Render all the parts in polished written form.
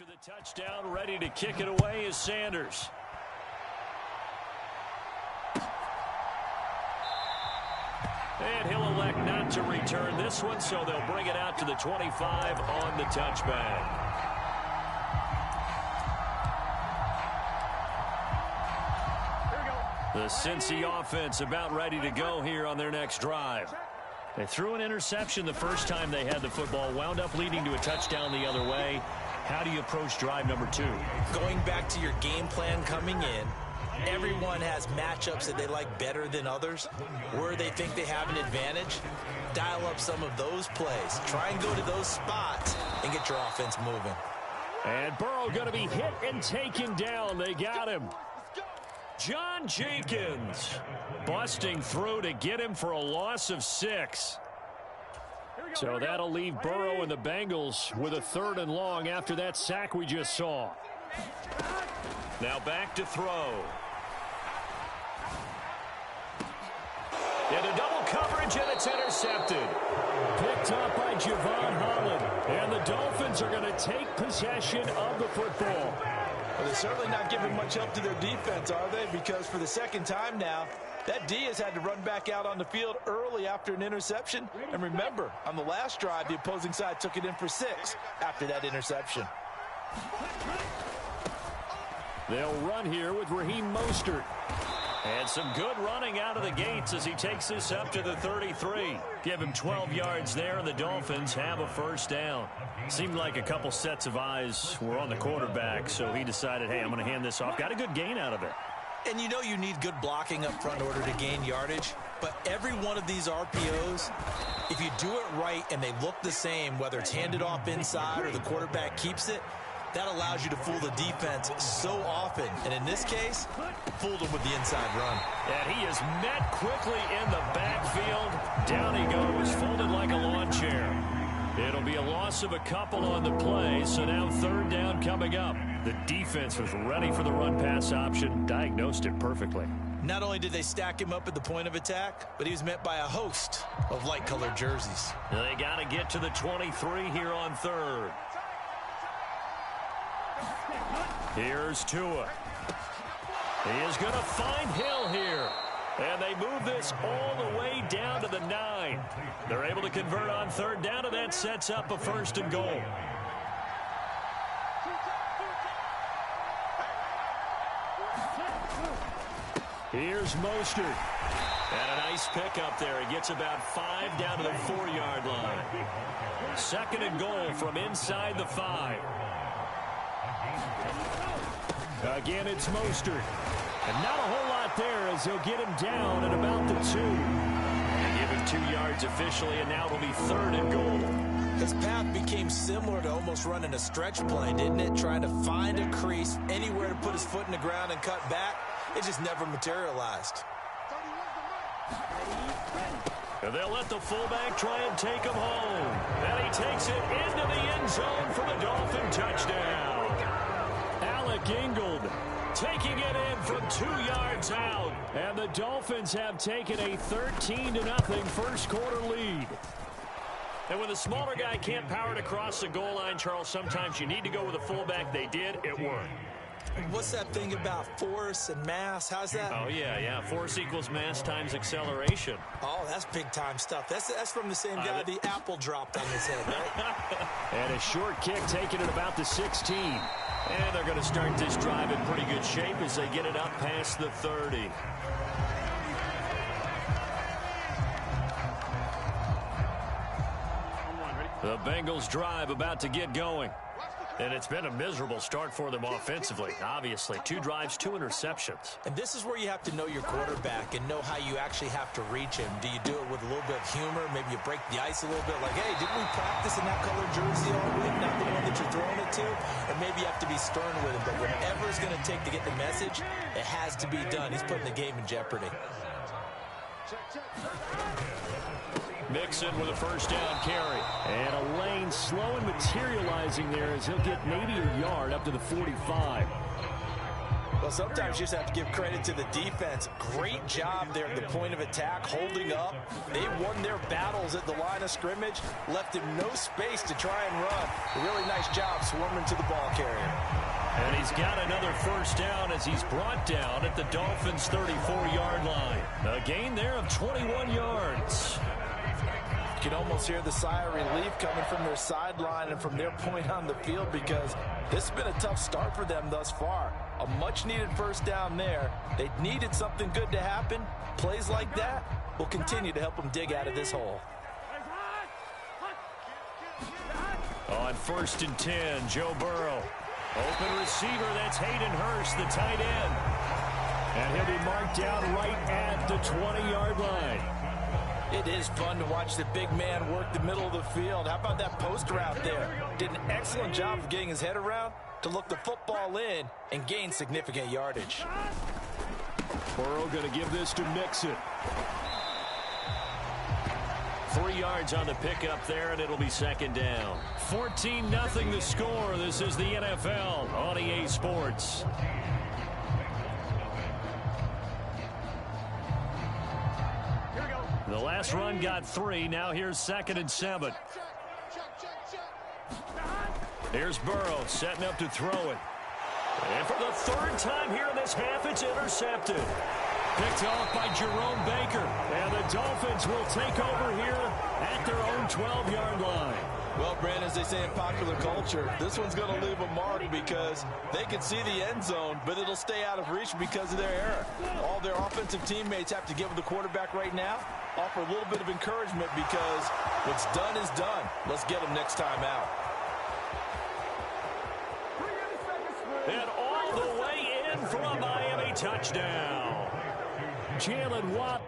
After the touchdown, ready to kick it away is Sanders. And he'll elect not to return this one, so they'll bring it out to the 25 on the touchback. The Cincy offense about ready to go here on their next drive. They threw an interception the first time they had the football, wound up leading to a touchdown the other way. How do you approach drive number 2? Going back to your game plan coming in, everyone has matchups that they like better than others. Where they think they have an advantage, dial up some of those plays. Try and go to those spots and get your offense moving. And Burrow going to be hit and taken down. They got him. John Jenkins busting through to get him for a loss of 6. So that'll leave Burrow and the Bengals with a 3rd and long after that sack we just saw. Now back to throw. Into double coverage, and it's intercepted. Picked up by Javon Holland. And the Dolphins are going to take possession of the football. Well, they're certainly not giving much help to their defense, are they? Because for the second time now, that D has had to run back out on the field early after an interception. And remember, on the last drive, the opposing side took it in for 6 after that interception. They'll run here with Raheem Mostert. And some good running out of the gates as he takes this up to the 33. Give him 12 yards there, and the Dolphins have a 1st down. Seemed like a couple sets of eyes were on the quarterback, so he decided, hey, I'm going to hand this off. Got a good gain out of it. And you know you need good blocking up front in order to gain yardage. But every one of these RPOs, if you do it right and they look the same, whether it's handed off inside or the quarterback keeps it, that allows you to fool the defense so often. And in this case, fooled him with the inside run. And he is met quickly in the backfield. Down he goes, folded like a lawn chair. It'll be a loss of a couple on the play, so now 3rd down coming up. The defense was ready for the run-pass option, diagnosed it perfectly. Not only did they stack him up at the point of attack, but he was met by a host of light-colored jerseys. They got to get to the 23 here on 3rd. Here's Tua. He is going to find Hill here. And they move this all the way down to the 9. They're able to convert on 3rd down, and that sets up a 1st and goal. Here's Mostert. And a nice pickup there. He gets about 5 down to the 4-yard line. 2nd and goal from inside the 5. Again, it's Mostert. And not a whole lot there as he'll get him down at about the 2. And give him 2 yards officially, and now it'll be 3rd and goal. His path became similar to almost running a stretch play, didn't it? Trying to find a crease, anywhere to put his foot in the ground and cut back. It just never materialized. And they'll let the fullback try and take him home. And he takes it into the end zone for the Dolphin touchdown. Alec Ingold taking it in from 2 yards out. And the Dolphins have taken a 13-0 1st quarter lead. And when the smaller guy can't power it across the goal line, Charles, sometimes you need to go with a fullback. They did. It worked. What's that thing about force and mass? How's that? Oh, yeah. Force equals mass times acceleration. Oh, that's big-time stuff. That's from the same guy the apple dropped on his head, right? And a short kick taken at about the 16. And they're going to start this drive in pretty good shape as they get it up past the 30. The Bengals drive about to get going. And it's been a miserable start for them offensively, obviously. 2 drives, 2 interceptions. And this is where you have to know your quarterback and know how you actually have to reach him. Do you do it with a little bit of humor? Maybe you break the ice a little bit like, hey, didn't we practice in that colored jersey all week? Not the one that you're throwing it to? Or maybe you have to be stern with him. But whatever it's going to take to get the message, it has to be done. He's putting the game in jeopardy. Mixon with a 1st down carry. And a lane slow and materializing there as he'll get maybe a yard up to the 45. Well, sometimes you just have to give credit to the defense. Great job there at the point of attack, holding up. They won their battles at the line of scrimmage, left him no space to try and run. A really nice job swarming to the ball carrier. And he's got another first down as he's brought down at the Dolphins' 34-yard line. A gain there of 21 yards. You can almost hear the sigh of relief coming from their sideline and from their point on the field, because this has been a tough start for them thus far. A much-needed first down there. They needed something good to happen. Plays like that will continue to help them dig out of this hole. On 1st and 10, Joe Burrow. Open receiver, that's Hayden Hurst, the tight end. And he'll be marked down right at the 20-yard line. It is fun to watch the big man work the middle of the field. How about that post route there? Did an excellent job of getting his head around to look the football in and gain significant yardage. Burrow going to give this to Mixon. 3 yards on the pickup there, and it'll be 2nd down. 14-0 the score. This is the NFL on EA Sports. The last run got 3. Now here's 2nd and 7. Here's Burrow setting up to throw it. And for the 3rd time here in this half, it's intercepted. Picked off by Jerome Baker. And the Dolphins will take over here at their own 12-yard line. Well, Brandon, as they say in popular culture, this one's going to leave a mark because they can see the end zone, but it'll stay out of reach because of their error. All their offensive teammates have to give the quarterback right now, offer a little bit of encouragement, because what's done is done. Let's get them next time out. And all the way in for a Miami touchdown. Jalen Watt.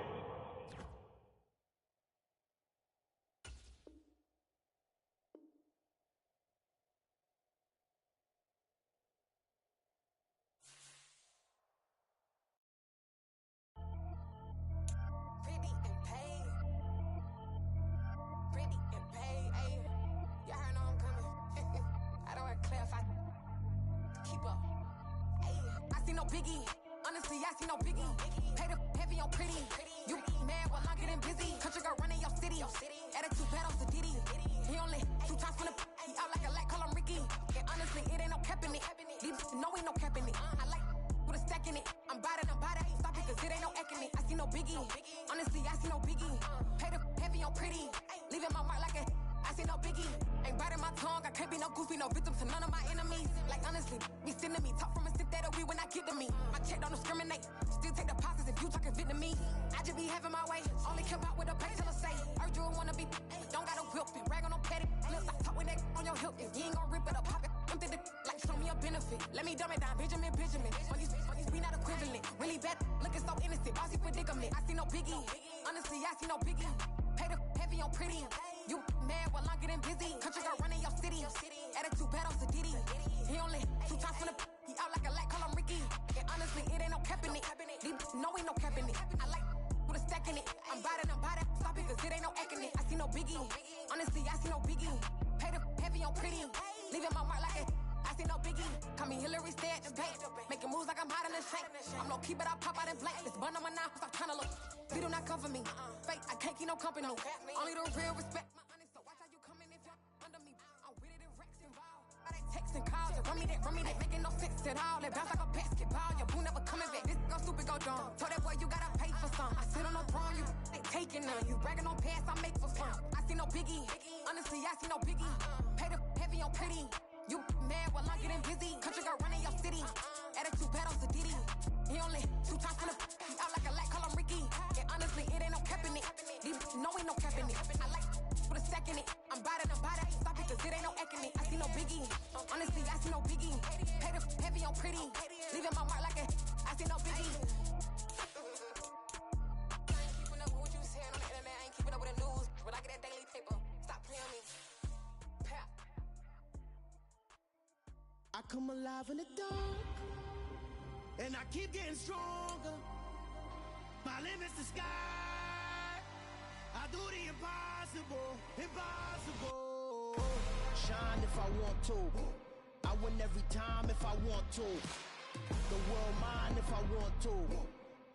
Biggie, honestly, I see no biggie. Pay the heavy on pretty. You mad while I'm getting busy. Country girl running your city. Attitude bad on the Diddy. He only 2 times from the he out like a light, call him Ricky. And honestly, it ain't no cap in it. These know ain't no cap in it. I like with a stack in it. I'm bad. Stop it, cause it ain't no eck in it. I see no biggie. Honestly, I see no biggie. Pay the heavy on pretty. Leaving my mark like a I see no biggie. Ain't biting my tongue. I can't be no goofy, no victim to none of my enemies. Like honestly, be sending me talk from a sip that we when I get to me. My check don't discriminate. Still take deposits if you talking Vietnamese. I just be having my way. Only come out with a pay till I say. Urge you wanna be. Don't got a whip and rag on no petty. Let's stop talk with that on your hip. If you ain't gon' rip it up, pop it. Empty the like show me a benefit. Let me dumb it down, Benjamin. On these we not equivalent. Really bad, looking so innocent. Bossy predicament. I see no biggie. Honestly, I see no biggie. Pay the heavy on pretty. You mad while I'm getting busy. Country girl running your city. Attitude bad on the Diddy. He only 2 times from the he out like a light, call him Ricky. And honestly, it ain't no cap in it. These know ain't no cap in it. I like with a stack in it. I'm bad. Stop it, cause it ain't no eck in it. I see no biggie. Honestly, I see no biggie. Pay the heavy on pretty. Leaving my mark like a I see no biggie. Call me Hillary, stay at the bank. Making moves like I'm hot in the shank. I'm low key, but I pop out in blank. This bun on my knife, stop trying to look. They do not come for me. Fake, I can't keep no company. Only the real respect my honest. So watch how you come in if you're under me. I'm with it and Rex involved. I they texting calls. Run me that, making no sense at all. They bounce like a basketball. Your boo never coming back. This go stupid, go dumb. Told that boy you gotta pay for some. I sit on no throne, you ain't taking none. You bragging on pants, I make for fun. I see no biggie. Honestly, I see no biggie. Pay the heavy on pretty. You mad while I'm getting busy. Country girl running your city. Attitude bad on the Diddy. He only 2 times from the he out like a light, call him Ricky. And honestly, it ain't no cap in it. These know ain't no cap in it. I like with a stack in it. I'm bad. Stop it, cause it ain't no eck in it. I see no biggie. Honestly, I see no biggie. Pay the heavy on pretty. Leaving my mark like a I see no biggie. I ain't keeping up with what you saying on the internet. I ain't keeping up with the news. But I get that daily paper. Stop playing me. I come alive in the dark, and I keep getting stronger. My limit's the sky. I do the impossible. Shine if I want to. I win every time if I want to. The world mine if I want to.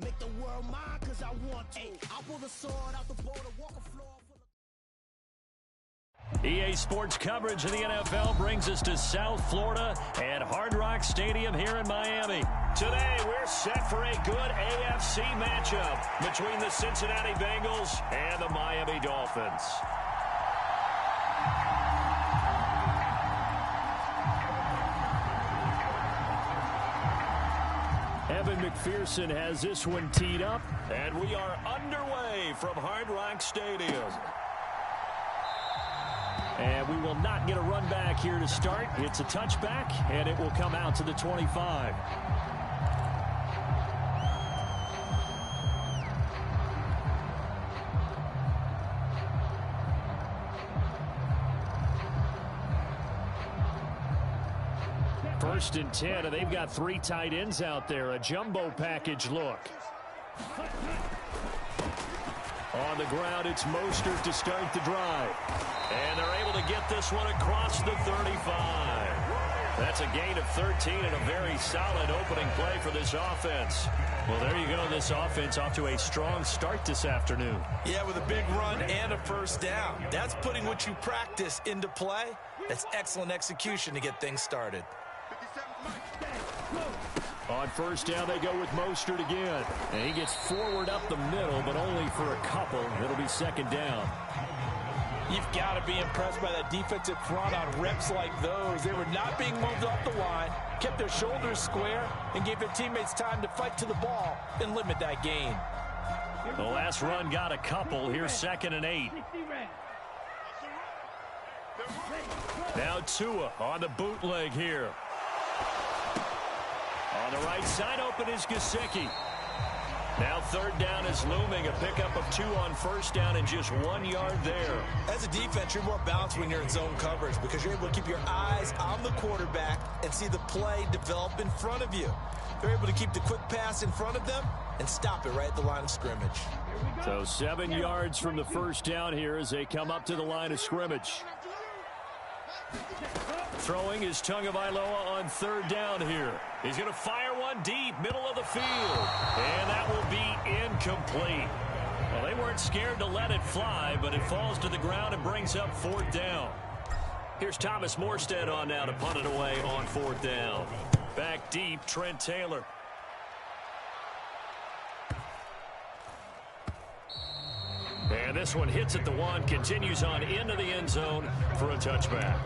Make the world mine cause I want to. I'll pull the sword out the border, walk a floor. EA Sports coverage of the NFL brings us to South Florida and Hard Rock Stadium here in Miami. Today, we're set for a good AFC matchup between the Cincinnati Bengals and the Miami Dolphins. Evan McPherson has this one teed up, and we are underway from Hard Rock Stadium. And we will not get a run back here to start. It's a touchback, and it will come out to the 25. First and 10, and they've got 3 tight ends out there. A jumbo package look. On the ground, it's Mostert to start the drive. And they're able to get this one across the 35. That's a gain of 13 and a very solid opening play for this offense. Well, there you go. This offense off to a strong start this afternoon. Yeah, with a big run and a first down. That's putting what you practice into play. That's excellent execution to get things started. On first down, they go with Mostert again. And he gets forward up the middle, but only for a couple. It'll be second down. You've got to be impressed by that defensive front on reps like those. They were not being moved off the line, kept their shoulders square, and gave their teammates time to fight to the ball and limit that gain. The last run got a couple. Here's 2nd and 8. Now Tua on the bootleg here. On the right side, open is Gesicki. Now 3rd down is looming. A pickup of 2 on first down and just 1 yard there. As a defense, you're more balanced when you're in zone coverage because you're able to keep your eyes on the quarterback and see the play develop in front of you. They're able to keep the quick pass in front of them and stop it right at the line of scrimmage. So 7 yards from the first down here as they come up to the line of scrimmage. Throwing is Tagovailoa on 3rd down here. He's going to fire one deep, middle of the field. And that will be incomplete. Well, they weren't scared to let it fly, but it falls to the ground and brings up 4th down. Here's Thomas Morstead on now to punt it away on 4th down. Back deep, Trent Taylor. And this one hits at the 1, continues on into the end zone for a touchback.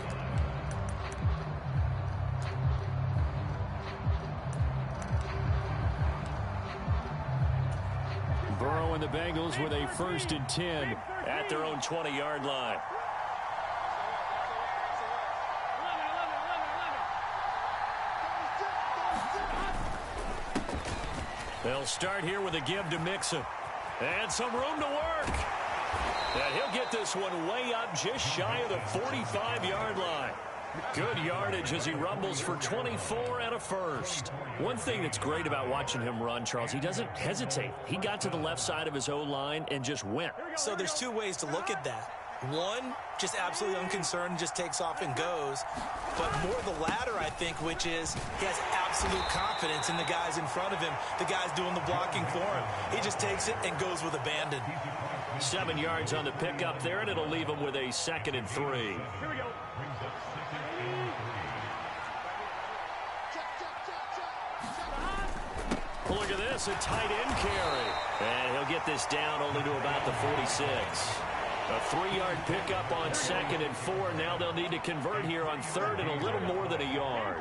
Burrow and the Bengals with a 1st and 10 at their own 20-yard line. They'll start here with a give to Mixon. And some room to work. And he'll get this one way up just shy of the 45-yard line. Good yardage as he rumbles for 24 and a first. One thing that's great about watching him run, Charles, he doesn't hesitate. He got to the left side of his O-line and just went. So there's 2 ways to look at that. One, just absolutely unconcerned, just takes off and goes. But more the latter, I think, which is he has absolute confidence in the guys in front of him, the guys doing the blocking for him. He just takes it and goes with abandon. 7 yards on the pickup there, and it'll leave him with a 2nd and 3. Here we go. Look at this, a tight end carry. And he'll get this down only to about the 46. A 3-yard pickup on 2nd and 4. Now they'll need to convert here on 3rd and a little more than a yard.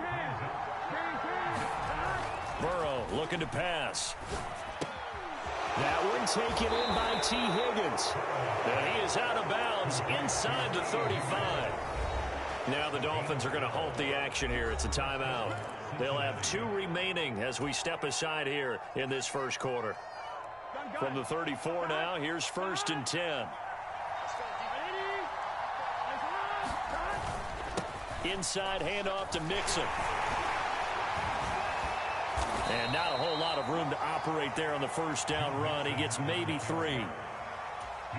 Burrow looking to pass. That one taken in by T. Higgins. And he is out of bounds inside the 35. Now the Dolphins are going to halt the action here. It's a timeout. They'll have 2 remaining as we step aside here in this first quarter. From the 34 now, here's 1st and 10. Inside handoff to Mixon. And not a whole lot of room to operate there on the first down run. He gets maybe 3.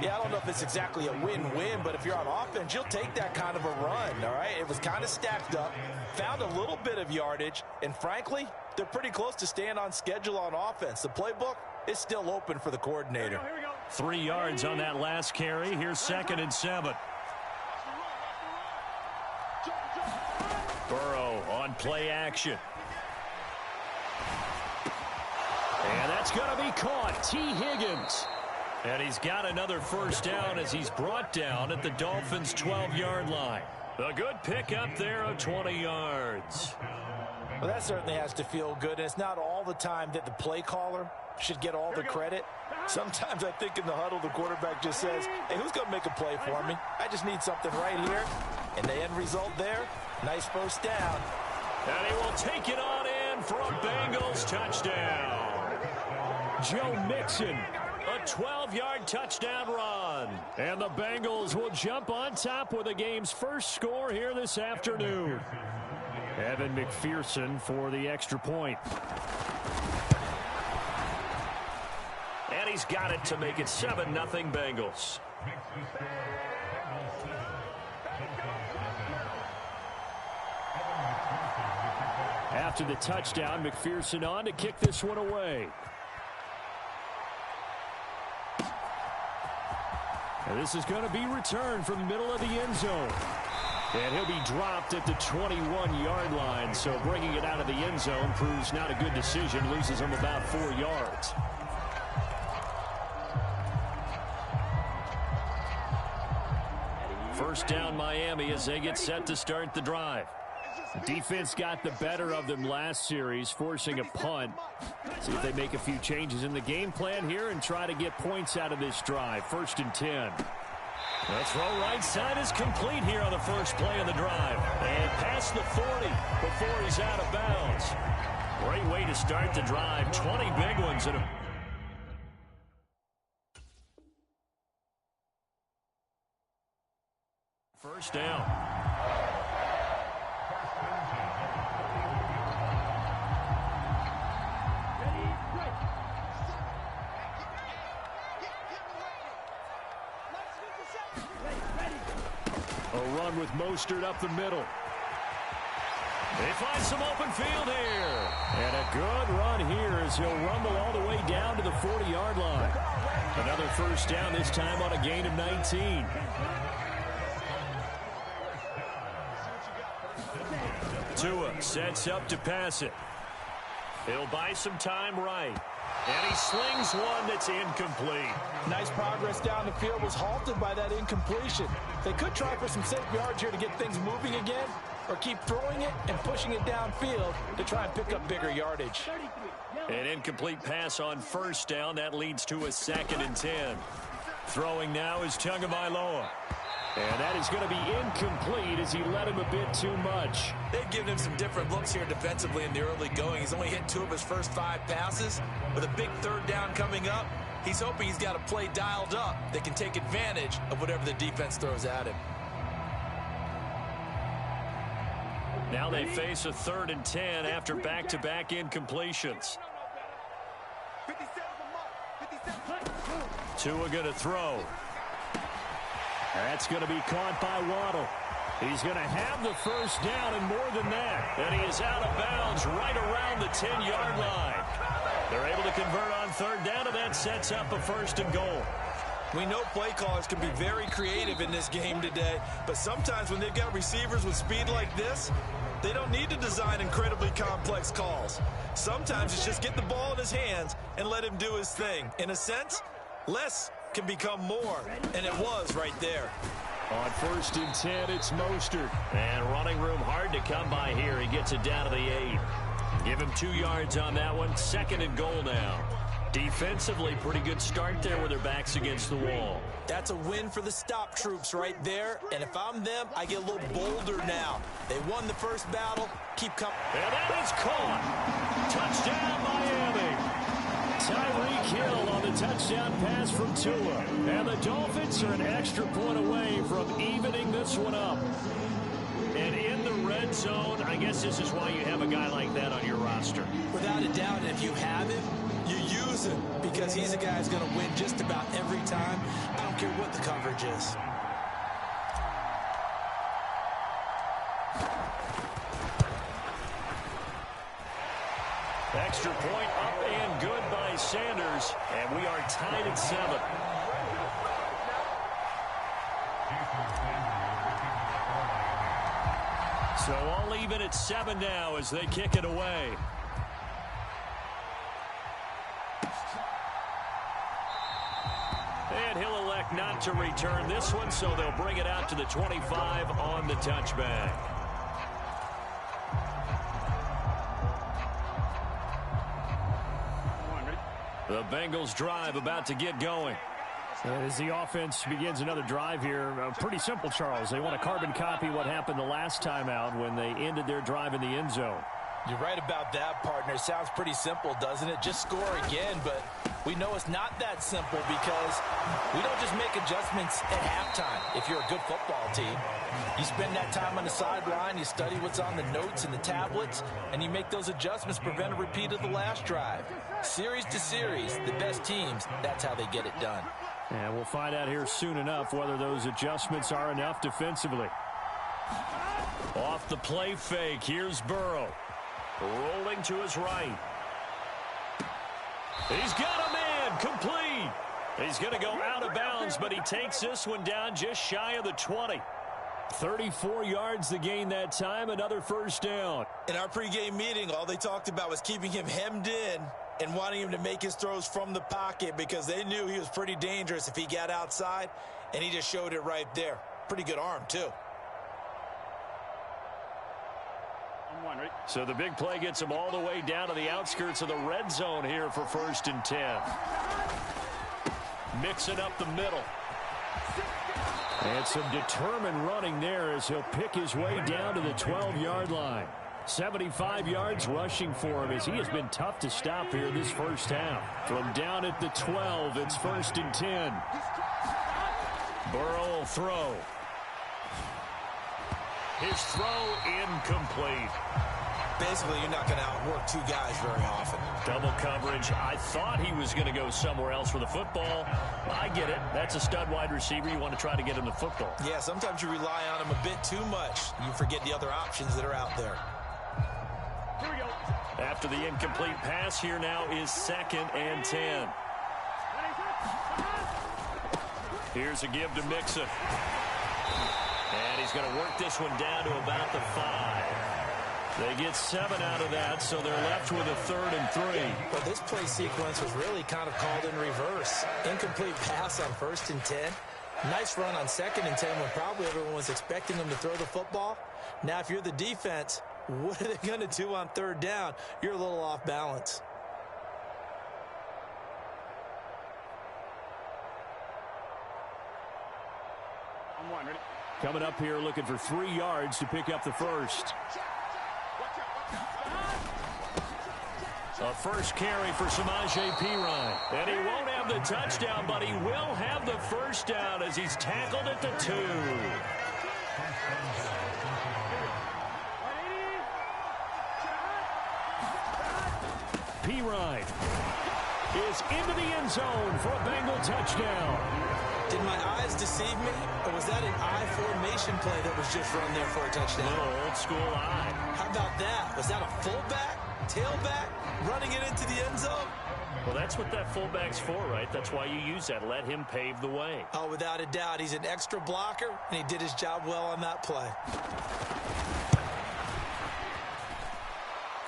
Yeah, I don't know if it's exactly a win-win, but if you're on offense, you'll take that kind of a run, all right? It was kind of stacked up, found a little bit of yardage, and frankly, they're pretty close to staying on schedule on offense. The playbook is still open for the coordinator. 3 yards on that last carry. Here's 2nd and 7. Burrow on play action. And that's going to be caught. T. Higgins. And he's got another first down as he's brought down at the Dolphins' 12-yard line. A good pickup there of 20 yards. Well, that certainly has to feel good. And it's not all the time that the play caller should get all the credit. Sometimes I think in the huddle, the quarterback just says, hey, who's going to make a play for me? I just need something right here. And the end result there, nice first down. And he will take it on in for a Bengals touchdown. Joe Mixon, a 12-yard touchdown run. And the Bengals will jump on top with the game's first score here this afternoon. Evan McPherson for the extra point. And he's got it to make it 7-0 Bengals. After the touchdown, McPherson on to kick this one away. And this is going to be returned from the middle of the end zone. And he'll be dropped at the 21-yard line. So bringing it out of the end zone proves not a good decision. Loses him about 4 yards. First down Miami as they get set to start the drive. Defense got the better of them last series, forcing a punt. See if they make a few changes in the game plan here and try to get points out of this drive. 1st and 10. The throw right side is complete here on the first play of the drive. And past the 40 before he's out of bounds. Great way to start the drive. 20 big ones in a... First down. A run with Mostert up the middle. They find some open field here. And a good run here as he'll rumble all the way down to the 40-yard line. Another first down, this time on a gain of 19. Tua sets up to pass it. He'll buy some time right. And he slings one that's incomplete. Nice progress down the field, was halted by that incompletion. They could try for some safe yards here to get things moving again, or keep throwing it and pushing it downfield to try and pick up bigger yardage. An incomplete pass on first down. That leads to a 2nd and 10. Throwing now is Tagovailoa. And that is going to be incomplete as he led him a bit too much. They've given him some different looks here defensively in the early going. He's only hit 2 of his first 5 passes. With a big 3rd down coming up, he's hoping he's got a play dialed up that can take advantage of whatever the defense throws at him. Now they face a 3rd and 10 after back-to-back incompletions. Tua going to throw. That's going to be caught by Waddle. He's going to have the first down and more than that. And he is out of bounds right around the 10-yard line. They're able to convert on 3rd down, and that sets up a 1st and goal. We know play callers can be very creative in this game today, but sometimes when they've got receivers with speed like this, they don't need to design incredibly complex calls. Sometimes it's just get the ball in his hands and let him do his thing. In a sense, less can become more, and it was right there. On 1st and 10, it's Mostert. And running room hard to come by here. He gets it down to the 8. Give him 2 yards on that one. 2nd and goal now. Defensively, pretty good start there with their backs against the wall. That's a win for the stop troops right there. And if I'm them, I get a little bolder now. They won the first battle. Keep coming. And that is caught. Touchdown, Miami. Tyreek Hill on the touchdown pass from Tua. And the Dolphins are an extra point away from evening this one up. And in the red zone, I guess this is why you have a guy like that on your roster. Without a doubt, and if you have him, you use him because he's a guy who's going to win just about every time. I don't care what the coverage is. Extra point up and good by Sanders, and we are tied at 7. So all even at 7 now as they kick it away. And he'll elect not to return this one, so they'll bring it out to the 25 on the touchback. The Bengals drive about to get going. And as the offense begins another drive here, pretty simple, Charles. They want to carbon copy what happened the last time out when they ended their drive in the end zone. You're right about that, partner. It sounds pretty simple, doesn't it? Just score again, but we know it's not that simple because we don't just make adjustments at halftime. If you're a good football team, you spend that time on the sideline, you study what's on the notes and the tablets, and you make those adjustments, prevent a repeat of the last drive. Series to series, the best teams, that's how they get it done. And we'll find out here soon enough whether those adjustments are enough defensively. Off the play fake, here's Burrow. Rolling to his right. He's got a man, complete. He's going to go out of bounds, but he takes this one down just shy of the 20. 34 yards to gain that time, another first down. In our pregame meeting, all they talked about was keeping him hemmed in and wanting him to make his throws from the pocket because they knew he was pretty dangerous if he got outside, and he just showed it right there. Pretty good arm, too. So the big play gets him all the way down to the outskirts of the red zone here for 1st and 10. Mixing up the middle. And some determined running there as he'll pick his way down to the 12-yard line. 75 yards rushing for him as he has been tough to stop here this first half. From down at the 12, it's 1st and 10. Burrow will throw. His throw incomplete. Basically, you're not going to outwork two guys very often. Double coverage. I thought he was going to go somewhere else for the football. I get it. That's a stud wide receiver. You want to try to get him the football. Yeah, sometimes you rely on him a bit too much. You forget the other options that are out there. Here we go. After the incomplete pass, here now is 2nd and 10. Here's a give to Mixon. And he's going to work this one down to about the 5. They get 7 out of that, so they're left with a 3rd and 3. Well, this play sequence was really kind of called in reverse. Incomplete pass on 1st and 10. Nice run on 2nd and 10 when probably everyone was expecting them to throw the football. Now, if you're the defense, what are they going to do on 3rd down? You're a little off balance. Coming up here looking for 3 yards to pick up the first. A first carry for Samaje Perine. And he won't have the touchdown, but he will have the first down as he's tackled at the 2. Perine is into the end zone for a Bengal touchdown. Did my eyes deceive me, or was that an I formation play that was just run there for a touchdown? A little old school eye. How about that? Was that a fullback, tailback, running it into the end zone? Well, that's what that fullback's for, right? That's why you use that. Let him pave the way. Oh, without a doubt. He's an extra blocker, and he did his job well on that play.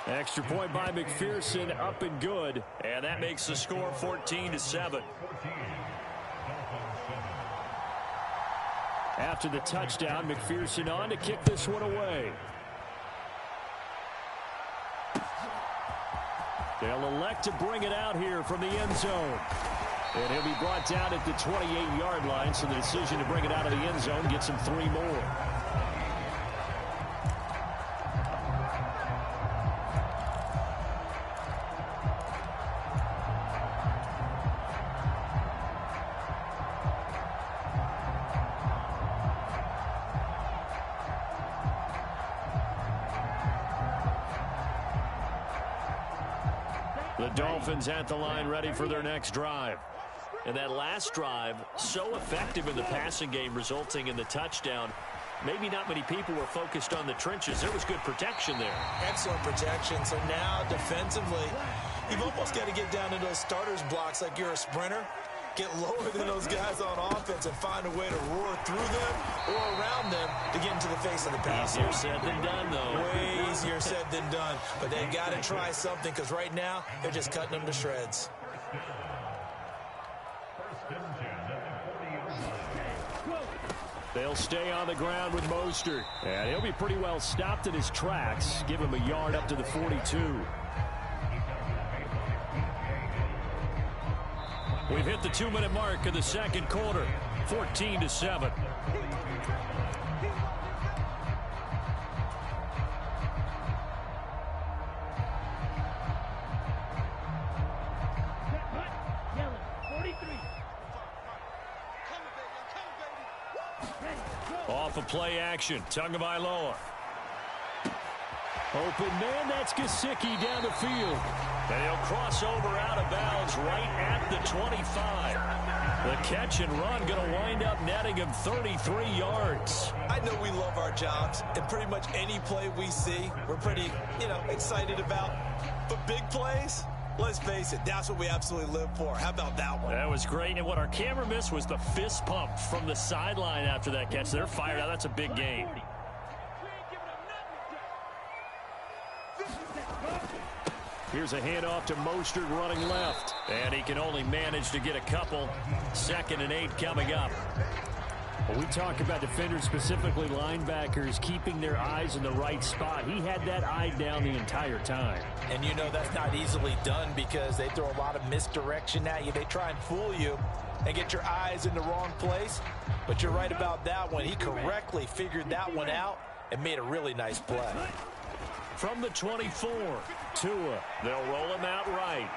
Extra point by McPherson, up and good. And that makes the score 14-7. After the touchdown, McPherson on to kick this one away. They'll elect to bring it out here from the end zone. And he'll be brought down at the 28-yard line, so the decision to bring it out of the end zone gets him 3 more. The Dolphins at the line ready for their next drive. And that last drive, so effective in the passing game, resulting in the touchdown. Maybe not many people were focused on the trenches. There was good protection there. Excellent protection. So now, defensively, you've almost got to get down to those starters blocks like you're a sprinter. Get lower than those guys on offense and find a way to roar through them or around them to get into the face of the pass. Easier said than done, though. Way easier said than done. But they've got to try something because right now they're just cutting them to shreds. They'll stay on the ground with Mostert. And he'll be pretty well stopped in his tracks. Give him a yard up to the 42. We've hit the 2-minute mark of the second quarter. 14-7. Off of play action. Tagovailoa. Open man, that's Gesicki down the field. And he'll cross over out of bounds right at the 25. The catch and run going to wind up netting him 33 yards. I know we love our jobs, and pretty much any play we see, we're pretty, excited about. But big plays, let's face it, that's what we absolutely live for. How about that one? That was great, and what our camera missed was the fist pump from the sideline after that catch. They're fired out. That's a big game. Here's a handoff to Mostert running left. And he can only manage to get a couple. 2nd and 8 coming up. When we talk about defenders, specifically linebackers, keeping their eyes in the right spot, he had that eye down the entire time. And that's not easily done because they throw a lot of misdirection at you. They try and fool you and get your eyes in the wrong place. But you're right about that one. He correctly figured that one out and made a really nice play. From the 24, Tua. They'll roll him out right.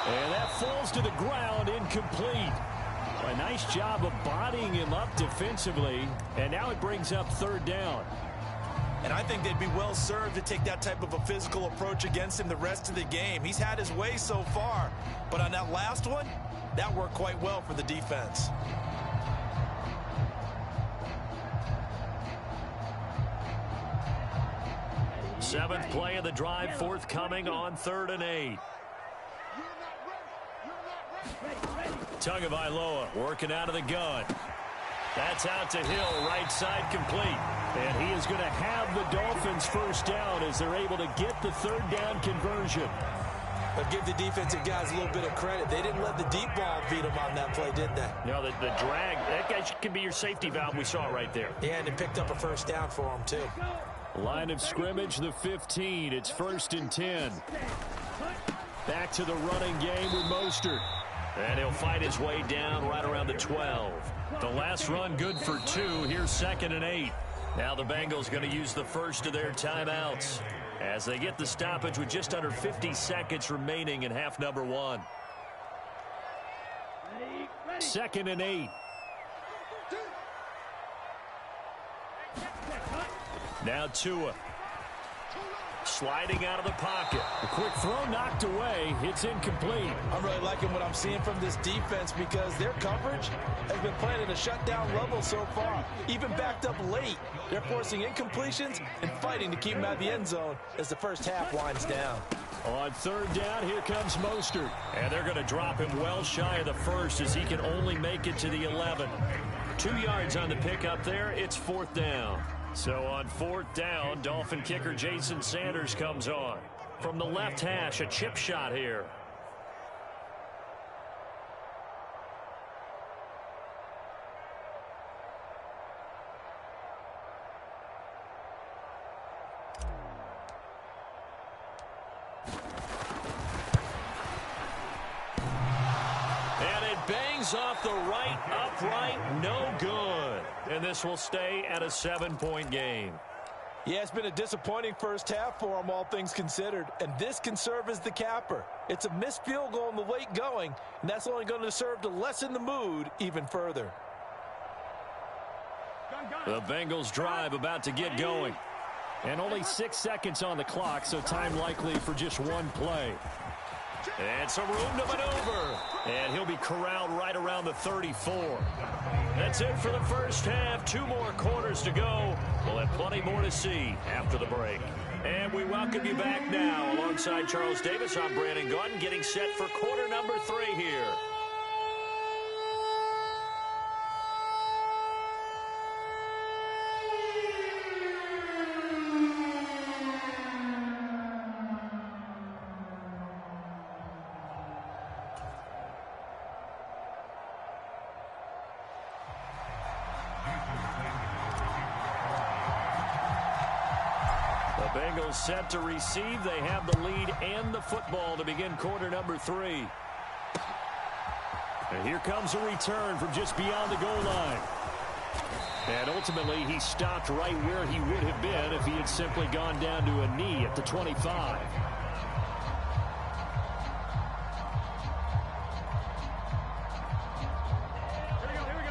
And that falls to the ground, incomplete. A nice job of bodying him up defensively. And now it brings up 3rd down. And I think they'd be well served to take that type of a physical approach against him the rest of the game. He's had his way so far. But on that last one, that worked quite well for the defense. Seventh play of the drive forthcoming on 3rd and 8. Tagovailoa working out of the gun. That's out to Hill, right side complete. And he is going to have the Dolphins first down as they're able to get the 3rd down conversion. But give the defensive guys a little bit of credit. They didn't let the deep ball beat them on that play, did they? No, the drag, that guy can be your safety valve. We saw it right there. Yeah, and it picked up a first down for him, too. Line of scrimmage, the 15. It's 1st and 10. Back to the running game with Mostert. And he'll fight his way down right around the 12. The last run good for 2. Here's 2nd and 8. Now the Bengals going to use the first of their timeouts as they get the stoppage with just under 50 seconds remaining in half number 1. 2nd and 8. Now Tua. Sliding out of the pocket. A quick throw knocked away. It's incomplete. I'm really liking what I'm seeing from this defense because their coverage has been playing at a shutdown level so far. Even backed up late, they're forcing incompletions and fighting to keep them out of the end zone as the first half winds down. On 3rd down, here comes Mostert. And they're going to drop him well shy of the first as he can only make it to the 11. 2 yards on the pickup there. It's 4th down. So on 4th down, Dolphin kicker Jason Sanders comes on. From the left hash, a chip shot here. And it bangs off the right upright, no good. And this will stay at a 7-point game. Yeah, it's been a disappointing first half for them, all things considered. And this can serve as the capper. It's a missed field goal in the late going, and that's only going to serve to lessen the mood even further. The Bengals drive about to get going. And only 6 seconds on the clock, so time likely for just one play. And some room to maneuver. And he'll be corralled right around the 34. That's it for the first half. 2 more quarters to go. We'll have plenty more to see after the break. And we welcome you back now. Alongside Charles Davis, I'm Brandon Gaudin, getting set for quarter number 3 here. Bengals set to receive. They have the lead and the football to begin quarter number 3. And here comes a return from just beyond the goal line. And ultimately, he stopped right where he would have been if he had simply gone down to a knee at the 25.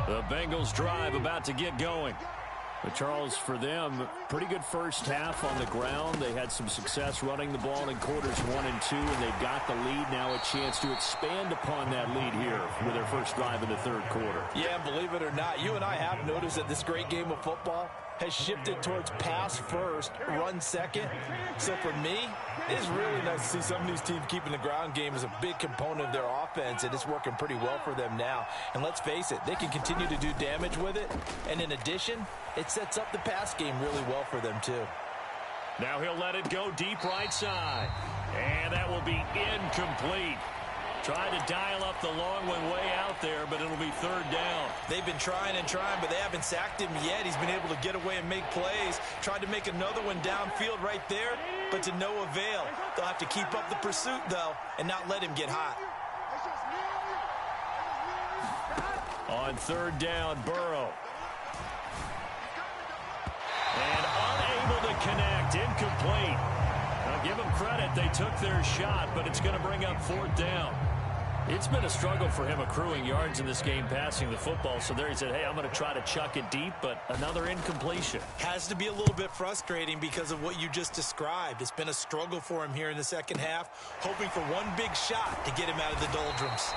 The Bengals drive about to get going. But Charles, for them, pretty good first half on the ground. They had some success running the ball in quarters 1 and 2, and they've got the lead. Now a chance to expand upon that lead here with their first drive in the third quarter. Yeah, believe it or not, you and I have noticed that this great game of football has shifted towards pass first, run second. So for me, it's really nice to see some of these teams keeping the ground game as a big component of their offense, and it's working pretty well for them now. And let's face it, they can continue to do damage with it. And in addition, it sets up the pass game really well for them too. Now he'll let it go deep right side. And that will be incomplete. Trying to dial up the long one way out there, but it'll be third down. They've been trying and trying, but they haven't sacked him yet. He's been able to get away and make plays. Tried to make another one downfield right there, but to no avail. They'll have to keep up the pursuit, though, and not let him get hot. On third down, Burrow. And unable to connect, incomplete. Now give them credit, they took their shot, but it's going to bring up fourth down. It's been a struggle for him accruing yards in this game passing the football. So there he said, hey, I'm going to try to chuck it deep, but another incompletion. Has to be a little bit frustrating because of what you just described. It's been a struggle for him here in the second half, hoping for one big shot to get him out of the doldrums.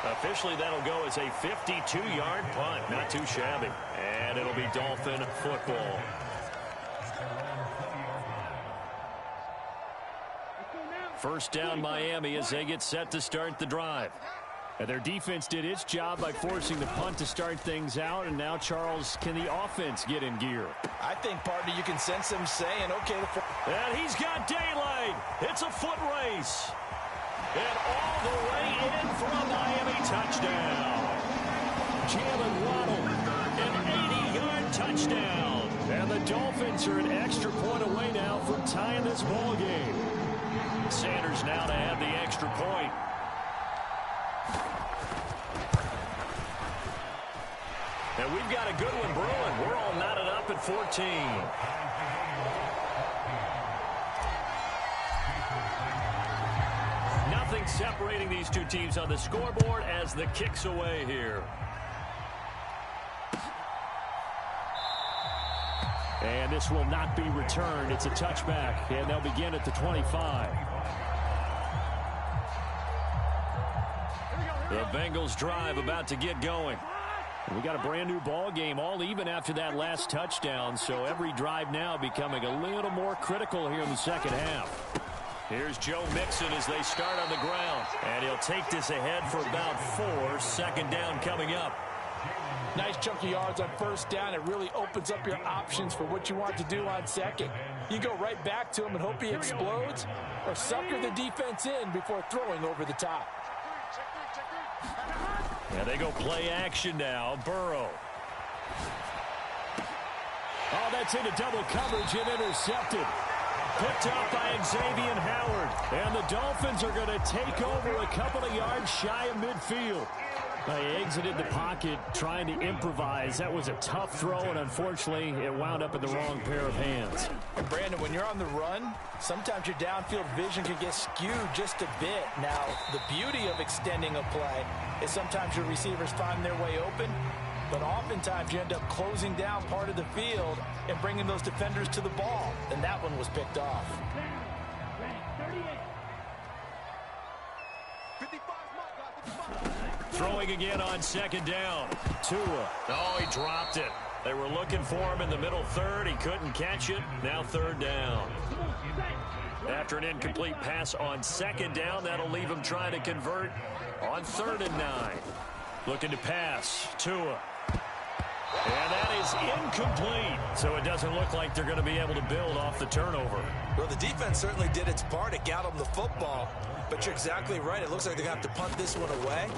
Officially, that'll go as a 52-yard punt. Not too shabby. And it'll be Dolphin football. First down, Miami, as they get set to start the drive. And their defense did its job by forcing the punt to start things out. And now, Charles, can the offense get in gear? I think, partner, you can sense them saying, okay. And he's got daylight. It's a foot race. And all the way in for a Miami touchdown. Jalen Waddle, an 80-yard touchdown. And the Dolphins are an extra point away now from tying this ball game. Sanders now to have the extra point. And we've got a good one brewing. We're all knotted up at 14. Nothing separating these two teams on the scoreboard as the kick's away here. And this will not be returned. It's a touchback, and they'll begin at the 25. The Bengals drive about to get going. We got a brand new ball game, all even after that last touchdown, so every drive now becoming a little more critical here in the second half. Here's Joe Mixon as they start on the ground, and he'll take this ahead for about 4. Second down coming up. Nice chunk of yards on first down. It really opens up your options for what you want to do on second. You go right back to him and hope he explodes, or sucker the defense in before throwing over the top. And they go play action now. Burrow. Oh, that's into double coverage and intercepted. Picked up by Xavier Howard. And the Dolphins are going to take over a couple of yards shy of midfield. They exited the pocket trying to improvise. That was a tough throw, and unfortunately, it wound up in the wrong pair of hands. And Brandon, when you're on the run, sometimes your downfield vision can get skewed just a bit. Now, the beauty of extending a play is sometimes your receivers find their way open, but oftentimes you end up closing down part of the field and bringing those defenders to the ball, and that one was picked off. Throwing again on second down. Tua. Oh, he dropped it. They were looking for him in the middle third. He couldn't catch it. Now third down. After an incomplete pass on second down, that'll leave him trying to convert on 3rd and 9. Looking to pass. Tua. And that is incomplete. So it doesn't look like they're going to be able to build off the turnover. Well, the defense certainly did its part. It got them the football. But you're exactly right. It looks like they're going to have to punt this one away.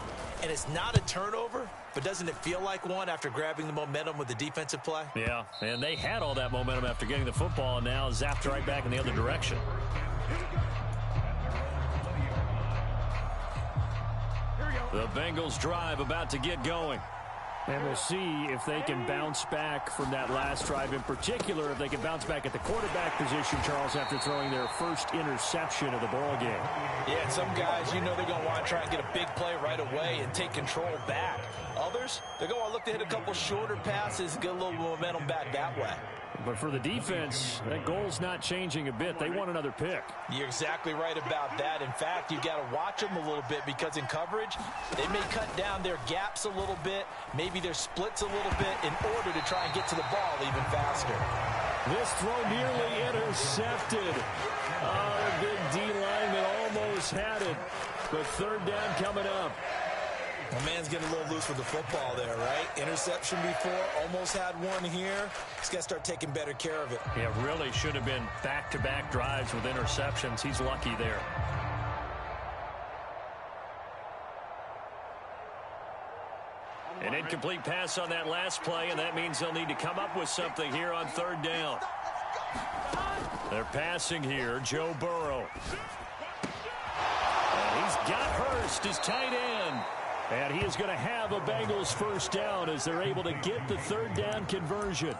And it's not a turnover, but doesn't it feel like one after grabbing the momentum with the defensive play? Yeah, and they had all that momentum after getting the football, and now zapped right back in the other direction. The Bengals drive about to get going. And we'll see if they can bounce back from that last drive, in particular if they can bounce back at the quarterback position, Charles, after throwing their first interception of the ball game. Yeah, and some guys, you know they're going to want to try and get a big play right away and take control back. Others, they're going to want to look to hit a couple shorter passes, get a little momentum back that way. But for the defense, that goal's not changing a bit. They want another pick. You're exactly right about that. In fact, you've got to watch them a little bit because in coverage, they may cut down their gaps a little bit, maybe their splits a little bit in order to try and get to the ball even faster. This throw nearly intercepted. Oh, the big D lineman almost had it. But third down coming up. My man's getting a little loose with the football there, right? Interception before, almost had one here. He's got to start taking better care of it. Yeah, really should have been back-to-back drives with interceptions. He's lucky there. An incomplete pass on that last play, and that means they'll need to come up with something here on third down. They're passing here, Joe Burrow. And he's got Hurst, his tight end. And he is going to have a Bengals first down as they're able to get the third down conversion.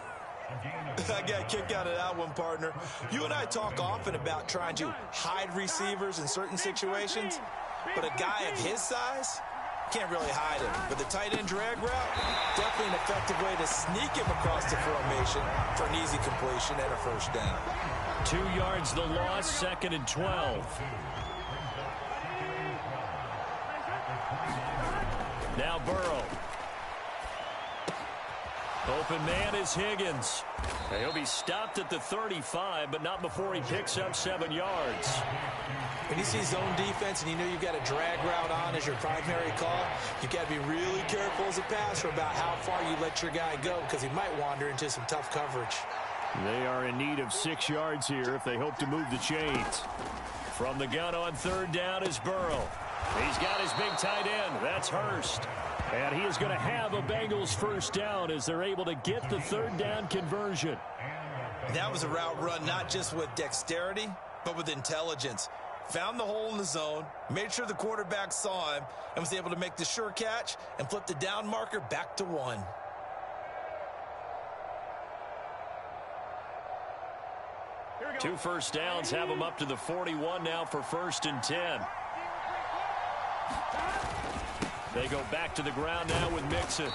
I got a kick out of that one, partner. You and I talk often about trying to hide receivers in certain situations, but a guy of his size can't really hide him. But the tight end drag route, definitely an effective way to sneak him across the formation for an easy completion and a first down. 2 yards the loss, 2nd and 12. Now Burrow. Open man is Higgins. And he'll be stopped at the 35, but not before he picks up 7 yards. When you see zone defense and you know you've got a drag route on as your primary call, you've got to be really careful as a passer about how far you let your guy go because he might wander into some tough coverage. They are in need of 6 yards here if they hope to move the chains. From the gun on third down is Burrow. He's got his big tight end. That's Hurst. And he is going to have a Bengals first down as they're able to get the third down conversion. That was a route run not just with dexterity, but with intelligence. Found the hole in the zone, made sure the quarterback saw him, and was able to make the sure catch and flip the down marker back to 1. Two first downs have them up to the 41 now for 1st and 10. They go back to the ground now with Mixon.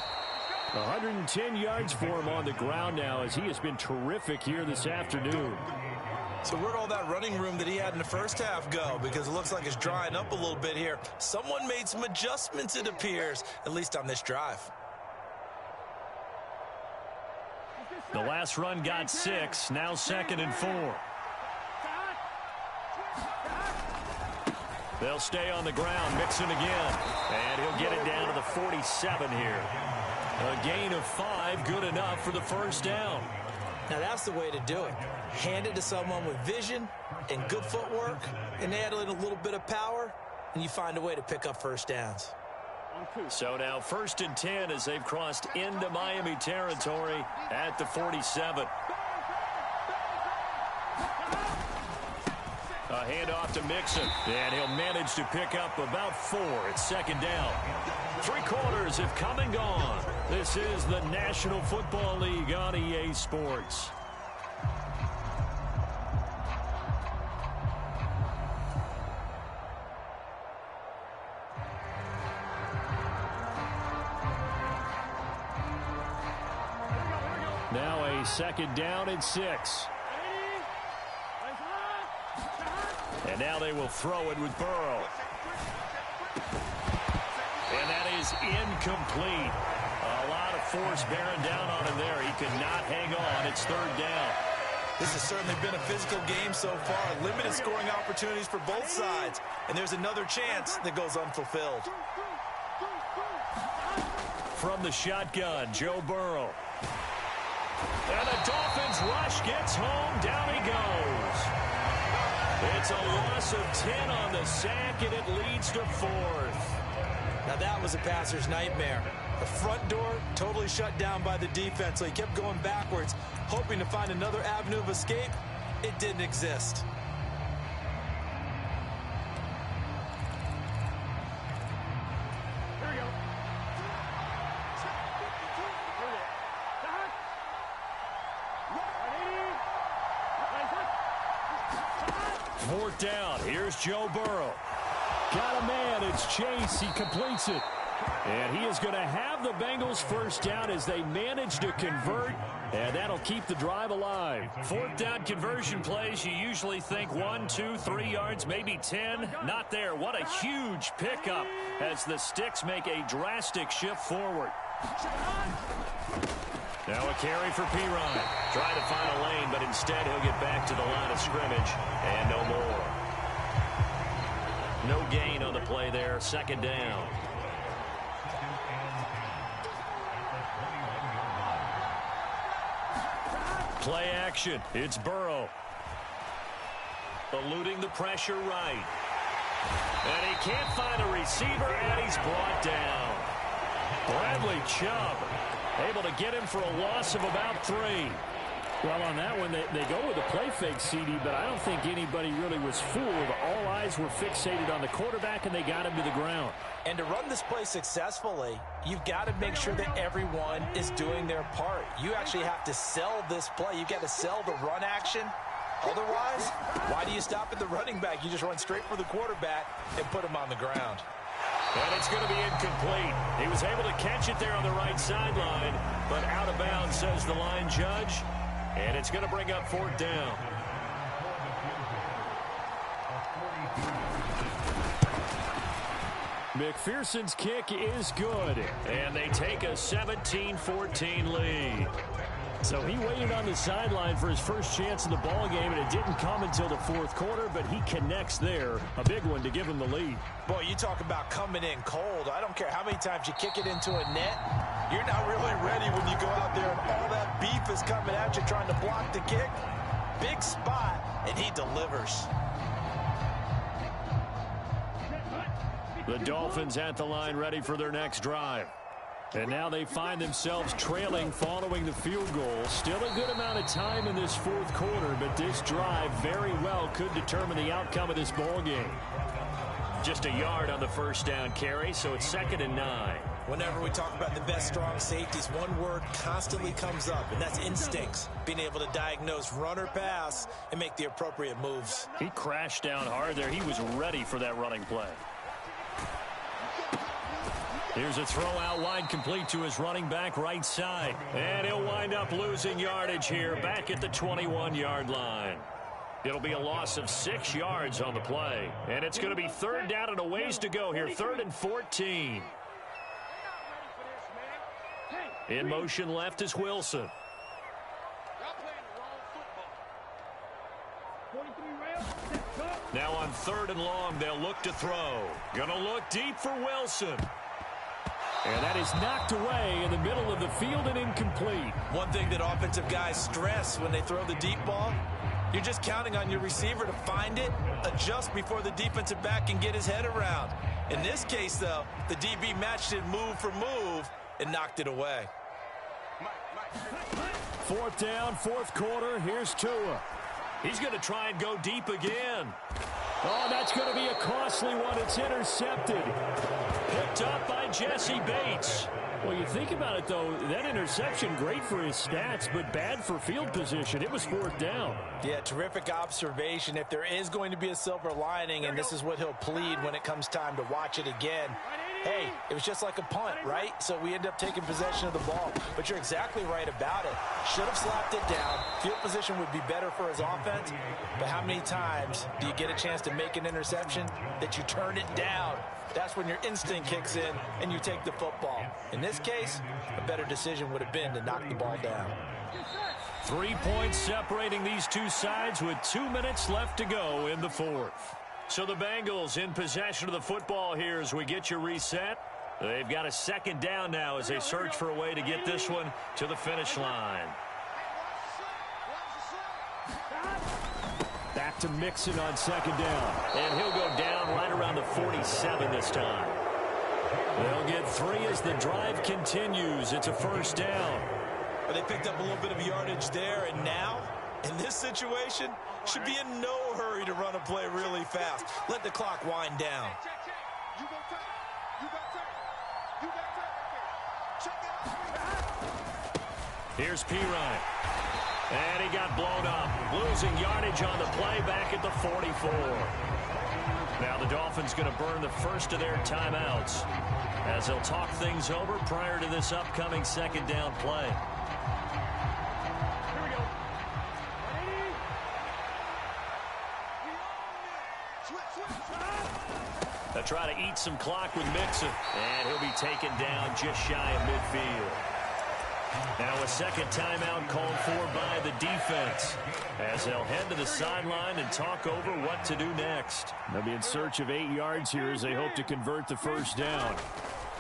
110 yards for him on the ground now as he has been terrific here this afternoon. So where'd all that running room that he had in the first half go? Because it looks like it's drying up a little bit here. Someone made some adjustments, it appears, at least on this drive. The last run got 6, now 2nd and 4. They'll stay on the ground. Mixon again. And he'll get it down to the 47 here. A gain of 5, good enough for the first down. Now that's the way to do it. Hand it to someone with vision and good footwork, and add in a little bit of power, and you find a way to pick up first downs. So now 1st and 10 as they've crossed into Miami territory at the 47. A handoff to Mixon, and he'll manage to pick up about 4 at 2nd down. 3 quarters have come and gone. This is the National Football League on EA Sports. Now a 2nd down and 6. And now they will throw it with Burrow. And that is incomplete. A lot of force bearing down on him there. He could not hang on. It's third down. This has certainly been a physical game so far. Limited scoring opportunities for both sides. And there's another chance that goes unfulfilled. From the shotgun, Joe Burrow. And the Dolphins rush gets home. Down he goes. It's a loss of 10 on the sack, and it leads to fourth. Now that was a passer's nightmare. The front door totally shut down by the defense, so he kept going backwards, hoping to find another avenue of escape. It didn't exist. Here we go. Fourth down. Here's Joe Burrow. Got a man. It's Chase. He completes it. And he is going to have the Bengals first down as they manage to convert. And that'll keep the drive alive. Fourth down conversion plays, you usually think 1, 2, 3 yards, maybe 10. Not there. What a huge pickup as the Sticks make a drastic shift forward. Now a carry for P-Ryan. Trying to find a lane, but instead he'll get back to the line of scrimmage. And no more. No gain on the play there. Second down. Play action. It's Burrow. Eluding the pressure right. And he can't find a receiver, and he's brought down. Bradley Chubb able to get him for a loss of about 3. Well, on that one, they go with a play fake, CD, but I don't think anybody really was fooled. All eyes were fixated on the quarterback, and they got him to the ground. And to run this play successfully, you've got to make sure that everyone is doing their part. You actually have to sell this play. You've got to sell the run action. Otherwise, why do you stop at the running back? You just run straight for the quarterback and put him on the ground. And it's going to be incomplete. He was able to catch it there on the right sideline, but out of bounds, says the line judge. And it's going to bring up fourth down. McPherson's kick is good. And they take a 17-14 lead. So he waited on the sideline for his first chance in the ball game, and it didn't come until the fourth quarter, but he connects there. A big one to give him the lead. Boy, you talk about coming in cold. I don't care how many times you kick it into a net. You're not really ready when you go out there and all that beef is coming at you trying to block the kick. Big spot, and he delivers. The Dolphins at the line ready for their next drive. And now they find themselves trailing following the field goal. Still a good amount of time in this fourth quarter, but this drive very well could determine the outcome of this ball game. Just a yard on the first down carry, so it's 2nd and 9. Whenever we talk about the best strong safeties, one word constantly comes up, and that's instincts. Being able to diagnose run or pass and make the appropriate moves. He crashed down hard there. He was ready for that running play. Here's a throw out wide, complete to his running back right side. And he'll wind up losing yardage here back at the 21-yard line. It'll be a loss of 6 yards on the play. And it's going to be third down and a ways to go here. 3rd and 14. In motion left is Wilson. Now on 3rd and long, they'll look to throw. Gonna look deep for Wilson. And that is knocked away in the middle of the field and incomplete. One thing that offensive guys stress when they throw the deep ball, you're just counting on your receiver to find it, adjust before the defensive back can get his head around. In this case, though, the DB matched it move for move and knocked it away. Fourth down, fourth quarter. Here's Tua. He's going to try and go deep again. Oh, that's going to be a costly one. It's intercepted. Picked up by Jesse Bates. Well, you think about it, though, that interception, great for his stats, but bad for field position. It was fourth down. Yeah, terrific observation. If there is going to be a silver lining, and this is what he'll plead when it comes time to watch it again, hey, it was just like a punt, right? So we end up taking possession of the ball. But you're exactly right about it. Should have slapped it down. Field position would be better for his offense. But how many times do you get a chance to make an interception that you turn it down? That's when your instinct kicks in and you take the football. In this case, a better decision would have been to knock the ball down. 3 points separating these two sides with 2 minutes left to go in the fourth. So the Bengals in possession of the football here as we get you reset. They've got a second down now as they search for a way to get this one to the finish line. Back to Mixon on second down. And he'll go down right around the 47 this time. They'll get 3 as the drive continues. It's a first down. But they picked up a little bit of yardage there, and now, in this situation, should be in no hurry to run a play really fast. Let the clock wind down. Here's Pirine. And he got blown up. Losing yardage on the play back at the 44. Now the Dolphins going to burn the first of their timeouts as they'll talk things over prior to this upcoming second down play. They'll try to eat some clock with Mixon. And he'll be taken down just shy of midfield. Now a second timeout called for by the defense as they'll head to the sideline and talk over what to do next. They'll be in search of 8 yards here as they hope to convert the first down.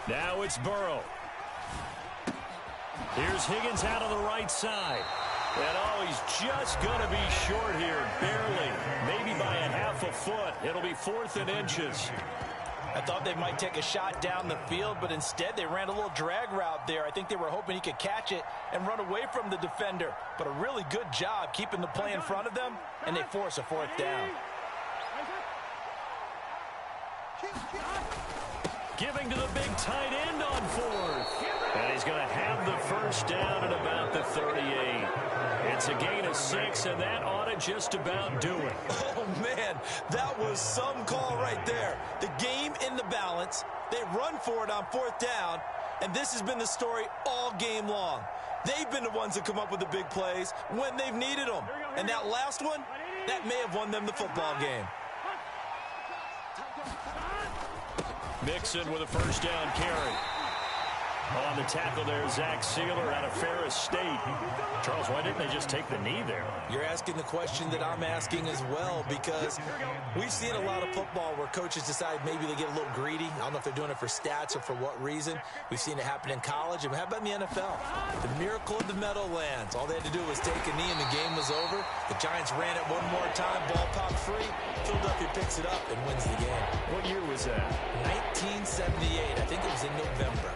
Now it's Burrow. Here's Higgins out on the right side. And oh, he's just going to be short here, barely, maybe by a half a foot. It'll be 4th and inches. I thought they might take a shot down the field, but instead they ran a little drag route there. I think they were hoping he could catch it and run away from the defender. But a really good job keeping the play in front of them, and they force a 4th down. Giving to the big tight end on 4th. And he's going to have the first down at about the 38. It's a gain of 6, and that ought to just about do it. Oh, man, that was some call right there. The game in the balance. They run for it on 4th down, and this has been the story all game long. They've been the ones that come up with the big plays when they've needed them. And that last one, that may have won them the football game. Mixon with a first down carry. On the tackle there, Zach Sealer out of Ferris State. Charles, why didn't they just take the knee there? You're asking the question that I'm asking as well, because we've seen a lot of football where coaches decide maybe they get a little greedy. I don't know if they're doing it for stats or for what reason. We've seen it happen in college. And how about in the NFL? The miracle of the Meadowlands. All they had to do was take a knee and the game was over. The Giants ran it one more time. Ball popped free. Philadelphia picks it up and wins the game. What year was that? 1978. I think it was in November.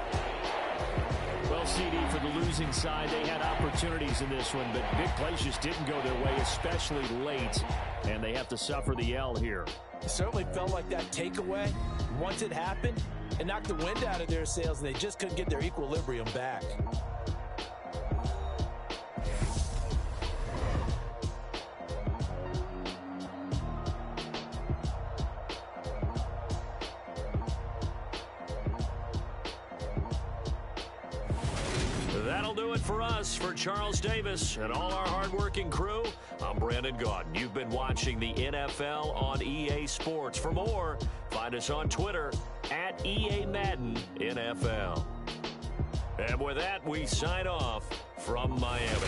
Well, CD, for the losing side, they had opportunities in this one, but big plays just didn't go their way, especially late, and they have to suffer the L here. It certainly felt like that takeaway, once it happened, it knocked the wind out of their sails, and they just couldn't get their equilibrium back. That'll do it for us. For Charles Davis and all our hardworking crew, I'm Brandon Gaudin. You've been watching the NFL on EA Sports. For more, find us on Twitter at EA Madden NFL. And with that, we sign off from Miami.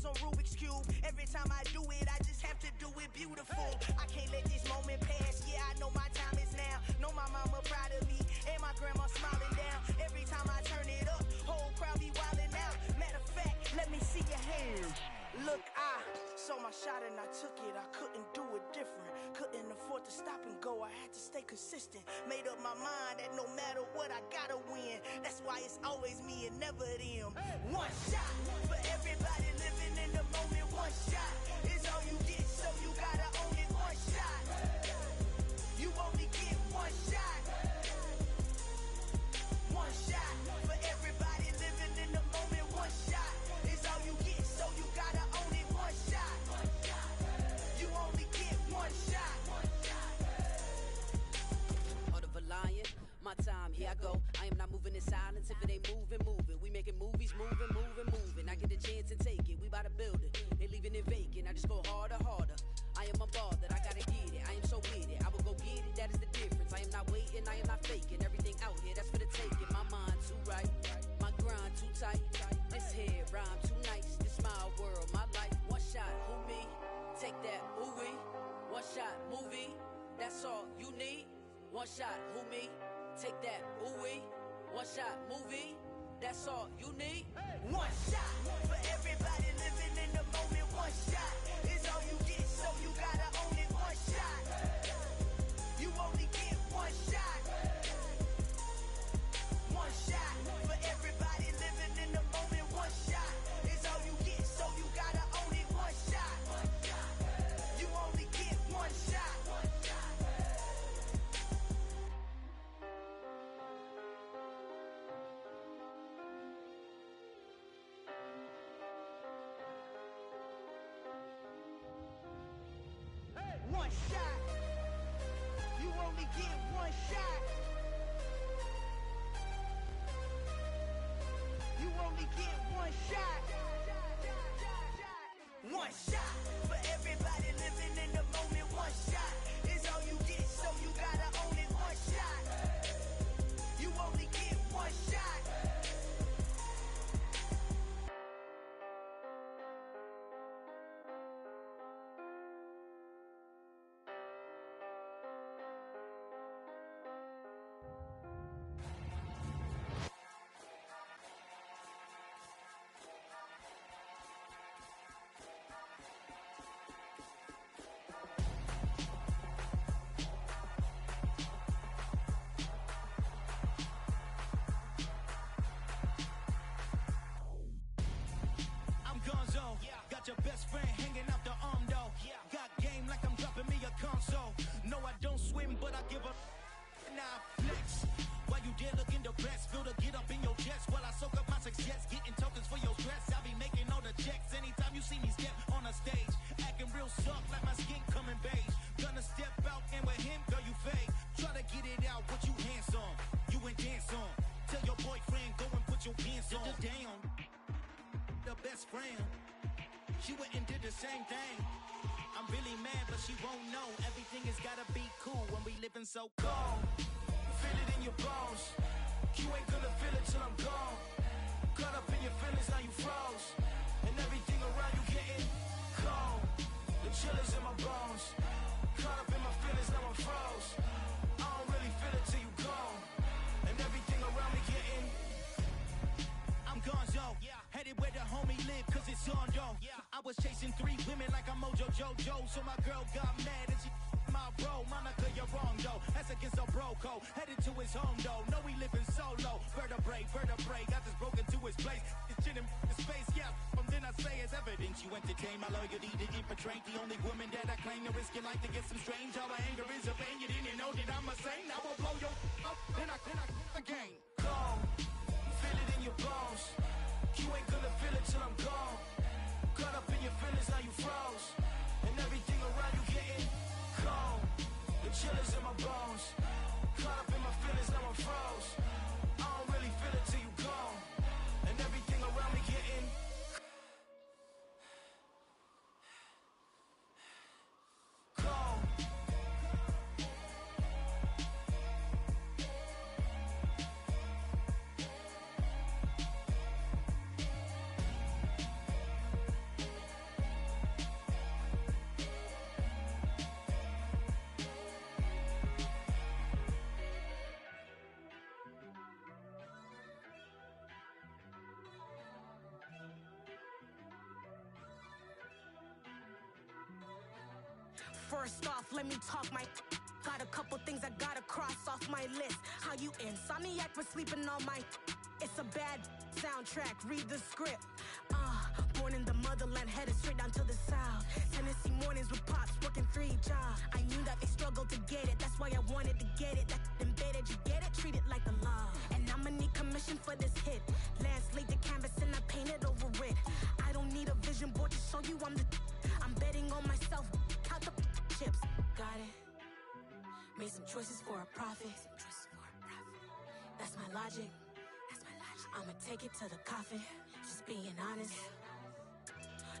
bars on Rubik's Cube. Every time I do it, I just have to do it beautiful. I can't let this moment pass. Yeah, I know my time is now. Know my mama proud of me, and my grandma smiling down. Every time I turn it up, whole crowd be wildin' out. Matter of fact, let me see your hands. Look, I saw my shot and I took it. I couldn't do it different. Couldn't afford to stop and go. I had to stay consistent. Made up my mind that no matter what, I gotta win. That's why it's always me and never them. One shot for everybody living in the moment. One shot is all you get, so you gotta own it. One shot. You only get one shot. One shot for everybody living in the moment. One shot is all you get, so you gotta own it. One shot. You only get one shot. Heart of a lion, my time, here I go. I am not moving in silence. If it ain't moving, move it. We making movies, moving, moving, moving. I get a chance and take it. We bout to build it. They leaving it vacant. I just go harder, harder. I am a ball that I gotta get it. I am so with it. I will go get it. That is the difference. I am not waiting. I am not faking. Everything out here, that's for the taking. My mind too right. My grind too tight. This head rhyme too nice. This my world, my life. One shot, who me? Take that, ooh wee. One shot, movie. That's all you need. One shot, who me? Take that, ooh wee. One shot, movie. That's all you need. One shot for everybody living in the moment. One shot is all you get, so you gotta own it. One shot. You only get one shot. One shot for everybody living in the moment. One shot is all you get, so you gotta own it. One shot. You only get one shot. One shot. You only get one shot. You only get one shot. One shot for everybody living in the moment. One shot is all you get, so you gotta own it. One shot. You only get one shot. Got your best friend hanging out the arm though. Got game like I'm dropping me a console. No, I don't swim, but I give a nah flex. While you there looking depressed, feel the get up in your chest while I soak up my success, getting tokens for your stress. I be making all the checks anytime you see me step on a stage, acting real soft like my skin coming beige. Gonna step out and with him, girl, you fake. Try to get it out, what you handsome, you ain't dance on. Tell your boyfriend go and put your pants on. Down, the best friend. She went and did the same thing. I'm really mad, but she won't know. Everything has gotta be cool when we living so cold. Feel it in your bones. You ain't gonna feel it till I'm gone. Caught up in your feelings, now you froze. And everything around you getting cold. The chill is in my bones. Caught up in my feelings, now I'm froze. I don't really feel it till you gone. And everything around me getting I'm gonzo. Headed where the homie live, cause it's on though. I was chasing 3 women like I'm Mojo Jojo. So my girl got mad and she my bro. Monica, you're wrong though. That's against a bro code. Headed to his home though. No, we living solo. Vertebrae. Got this broken to his place. It's chin in his face, yeah. From then I say it's evidence. You entertain my loyalty to infiltrate. The only woman that I claim to risk your life to get some strange. All my anger is a pain. You didn't know that I'm a saint. I will blow your up. Then I again. Cold. Feel it in your bones. You ain't gonna feel it till I'm gone. Caught up in your feelings, now you froze. And everything around you getting cold. The chill is in my bones. Caught up in my feelings, now I'm froze. I don't really feel it till you gone. And everything around me getting cold. First off, let me talk my. Got a couple things I gotta cross off my list. How you insomniac for sleeping on my. It's a bad soundtrack, read the script. Born in the motherland, headed straight down to the south. Tennessee mornings with pops, working 3 jobs. I knew that they struggled to get it, that's why I wanted to get it. That embedded, you get it, treat it like a law. And I'ma need commission for this hit. Last laid the canvas and I painted over it. I don't need a vision board to show you I'm betting on myself, count the chips. Got it. Made some choices for a profit. That's my logic. I'ma take it to the coffin, just being honest.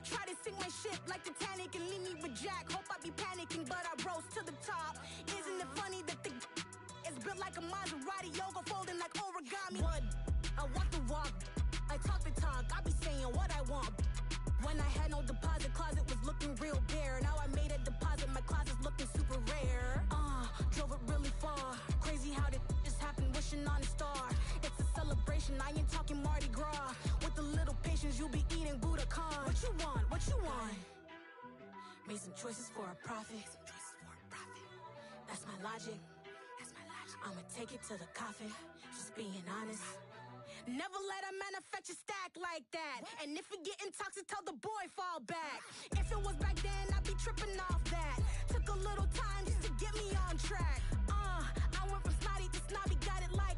Try to sink my ship like Titanic and leave me with Jack. Hope I be panicking, but I rose to the top. Isn't it funny that the is built like a Maserati, yoga folding like origami? What? I walk the walk, I talk the talk, I be saying what I want. When I had no deposit, closet was looking real bare. Now I made a deposit, my closet's looking super rare. Drove it really far. Crazy how did just happen, wishing on a star. It's a celebration, I ain't talking Mardi Gras. With a little patience, you'll be eating Budokan. What you want? What you want? Made some choices for a profit. That's my logic. I'ma take it to the coffin, just being honest. Never let a manufacture stack like that. And if it getting toxic, tell the boy fall back. If it was back then, I'd be tripping off that. Took a little time just to get me on track. I went from snotty to snobby, got it like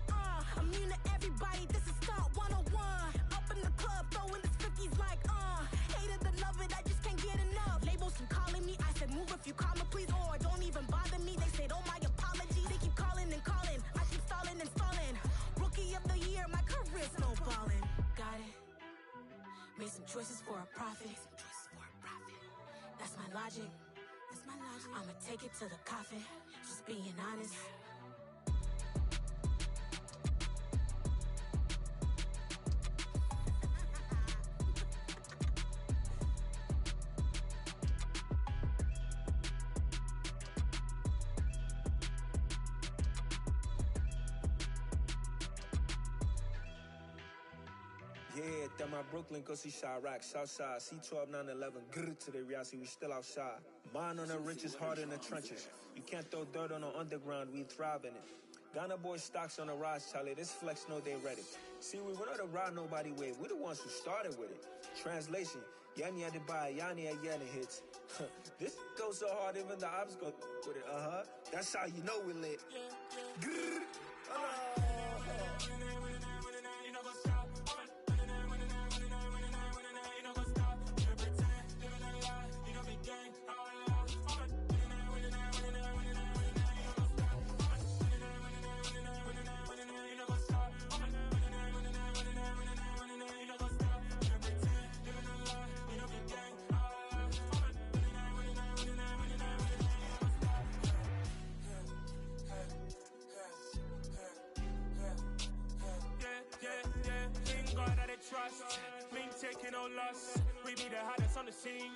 immune to everybody, this is stunt 101. Up in the club, throwing the 50s like hate it or love it, I just can't get enough. Labels keep calling me, I said move if you call me please, or don't even bother me. They said oh my apologies, they keep calling and calling, I keep stalling and stalling. Rookie of the year, my career snowballing. Got it. Made some choices for a profit. That's my logic. I'ma take it to the coffin, just being honest. Yeah, that my Brooklyn, go see Chirac, Southside, C12, 911, grr to the reality, we still outside. Mine on the riches, hard in the trenches. You can't throw dirt on the underground, we thrive in it. Ghana boys stocks on the rise, Charlie, this flex know they ready. See, we not to ride nobody with, we the ones who started with it. Translation, Yanni had to buy, Yanni had yelling hits. This goes so hard, even the ops go with it, That's how you know we lit. Grr, trust, me taking no loss. We be the hottest on the scene.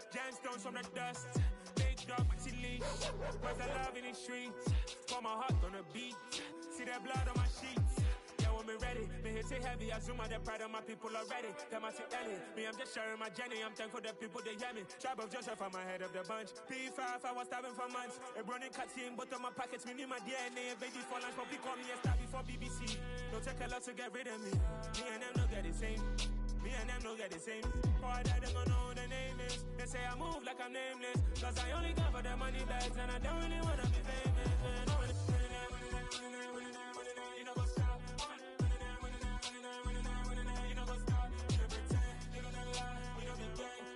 Gemstones from the dust. Big dog, but she leash. Where's the love in the streets? Pour my heart on the beat. See that blood on my sheets. Yeah, when me ready, me hit it heavy. I zoom out the pride of my people already. Them I see Ellie. Me, I'm just sharing my journey. I'm thankful that people they hear me. Tribe of Joseph, I'm ahead of the bunch. P5, I was starving for months. A running cutscene, but on my pockets, me need my DNA. Baby for lunch, but we call me a star before BBC. Don't take a lot to get rid of me. Me and them don't get the same. Me and them don't get the same. Boy, that they gonna know who the name is. They say I move like I'm nameless. Cause I only got for the money bags and I don't really wanna be famous, man. You know go stop. You know go stop. You pretend, you gonna lie. You know be gang.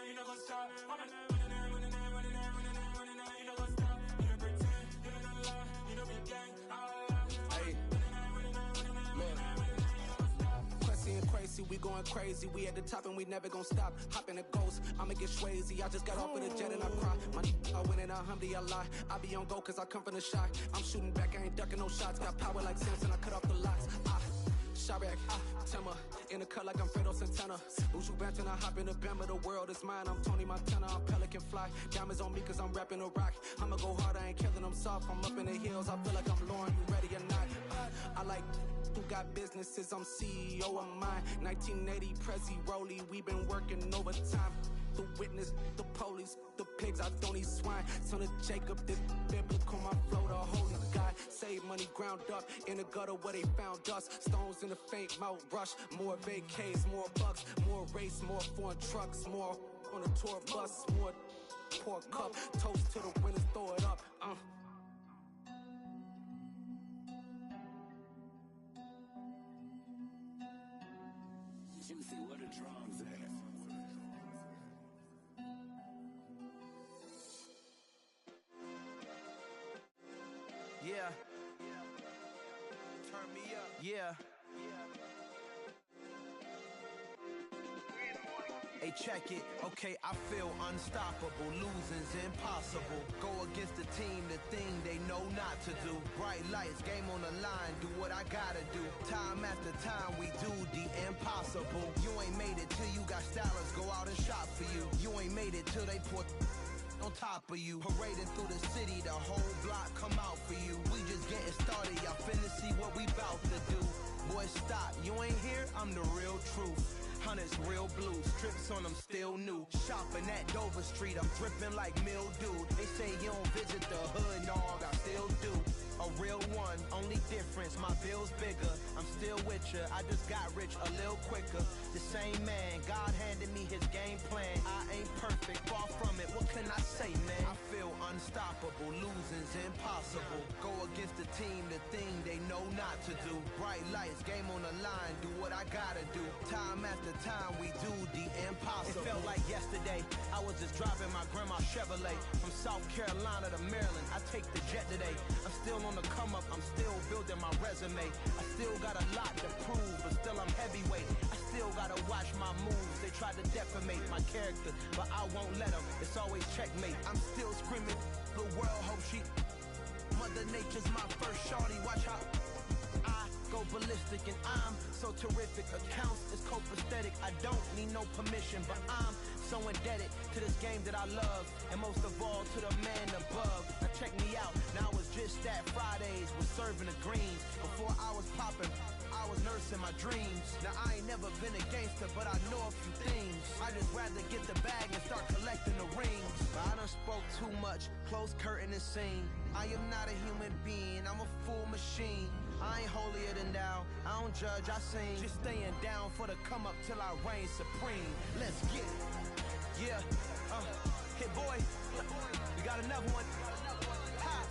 You know go stop. We going crazy, we at the top and we never gonna stop. Hop in a ghost, I'ma get swayzy. I just got off of the jet and I cry. My I win in a Humvee, I lie. I be on go cause I come from the shot. I'm shooting back, I ain't ducking no shots. Got power like Samson, I cut off the locks. Chirac, Timmer, in the cut like I'm Fredo Santana. Uju Banton, I hop in the Bama, the world is mine. I'm Tony Montana, I'm Pelican Fly. Diamonds on me cause I'm rapping a rock. I'ma go hard, I ain't killing them soft. I'm up in the hills, I feel like I'm Lauren, you ready or not? I like got businesses, I'm CEO of mine. 1980 Prezi Rolly, we been working overtime. The witness, the police, the pigs, I don't eat swine. Son of Jacob, this biblical, my flow, the holy God. Save money ground up in the gutter where they found us. Stones in the faint mouth rush. More vacays, more bucks, more race, more foreign trucks, more on a tour bus, more pour cup. Toast to the winners, throw it up. Juicy, what a drums at? Yeah. Turn me up. Yeah. Hey, check it. Okay, I feel unstoppable. Losing's impossible. Go against the team, the thing they know not to do. Bright lights, game on the line. Do what I gotta do. Time after time, we do the impossible. You ain't made it till you got stylists go out and shop for you. You ain't made it till they put on top of you. Parading through the city, the whole block come out for you. We just getting started, y'all finna see what we bout to do. Boy, stop, you ain't here, I'm the real truth. Hunters real blue, strips on them still new. Shopping at Dover Street, I'm dripping like mildew. They say you don't visit the hood, dog, I still do. A real one, only difference, my bill's bigger. I'm still with ya, I just got rich a little quicker. The same man, God handed me his game plan. I ain't perfect, far from it, what can I say, man? I feel unstoppable, losing's impossible. Go against the team, the thing they know not to do. Bright lights, game on the line, do what I gotta do. Time after time, we do the impossible. It felt like yesterday, I was just driving my grandma's Chevrolet. From South Carolina to Maryland, I take the jet today. I'm still on the come up, I'm still building my resume. I still got a lot to prove, but still I'm heavyweight. I still gotta watch my moves, they try to defamate my character, but I won't let them, it's always checkmate. I'm still screaming, the world hope she Mother Nature's my first shorty, watch how I go ballistic and I'm so terrific. Accounts is copacetic, I don't need no permission, but I'm so indebted to this game that I love, and most of all to the man above. Now check me out, now it's just that Fridays was serving the greens. Before I was popping, I was nursing my dreams. Now I ain't never been a gangster, but I know a few things. I just rather get the bag and start collecting the rings. But I done spoke too much, close curtain and scene. I am not a human being, I'm a full machine. I ain't holier than thou, I don't judge, I sing. Just staying down for the come up till I reign supreme. Let's get it. Yeah, hit boy, we got another one. Ha!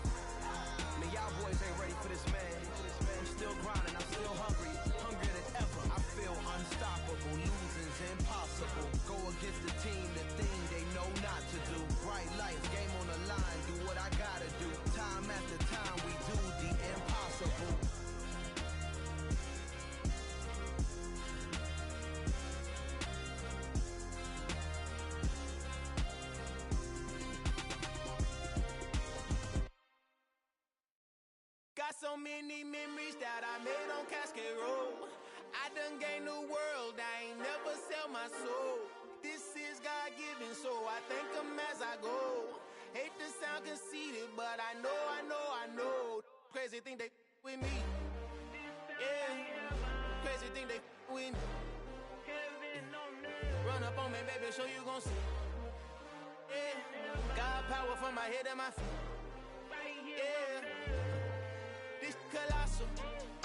Man, y'all boys ain't ready for this, man. I'm still grinding, I'm still hungry, hungrier than ever. I feel unstoppable, losing's impossible. Go against the team, the thing they know not to do. Bright lights, game on the line, do what I gotta do. Time after time, we do the impossible. Got so many memories that I made on Cascade Road. I done gained the world, I ain't never sell my soul. This is God-given, so I thank him as I go. Hate to sound conceited, but I know. Crazy thing they with me. Yeah, crazy thing they with me. Run up on me, baby, show you gon' see. Yeah, God power from my head and my feet. Yeah. This colossal,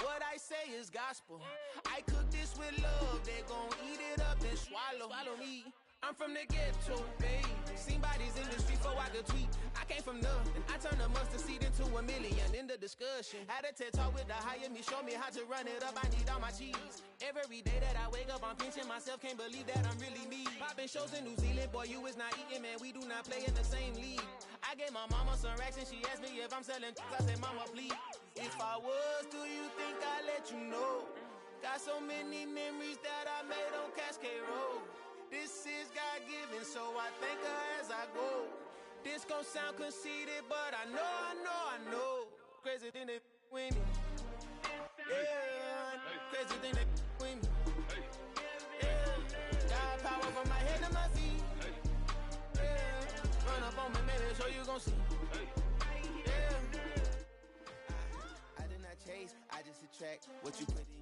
what I say is gospel. I cook this with love, they gon' eat it up and swallow me. I'm from the ghetto, babe. Seen bodies in the street before I could tweet. I came from nothing, I turned a mustard seed into a million in the discussion. Had a TED talk with the higher me, show me how to run it up, I need all my cheese. Every day that I wake up, I'm pinching myself, can't believe that I'm really me. Popping shows in New Zealand, boy, you is not eating, man, we do not play in the same league. I gave my mama some racks and she asked me if I'm selling, I said, mama, please. If I was, do you think I'd let you know? Got so many memories that I made on Cascade Road. This is God-given, so I thank her as I go. This gon' sound conceited, but I know. Crazy thing they with me. Yeah, crazy thing they with me. Yeah, got power from my head to my feet. Yeah, run up on me, maybe so you gon' see. Yeah. I did not chase, I just attract what you put in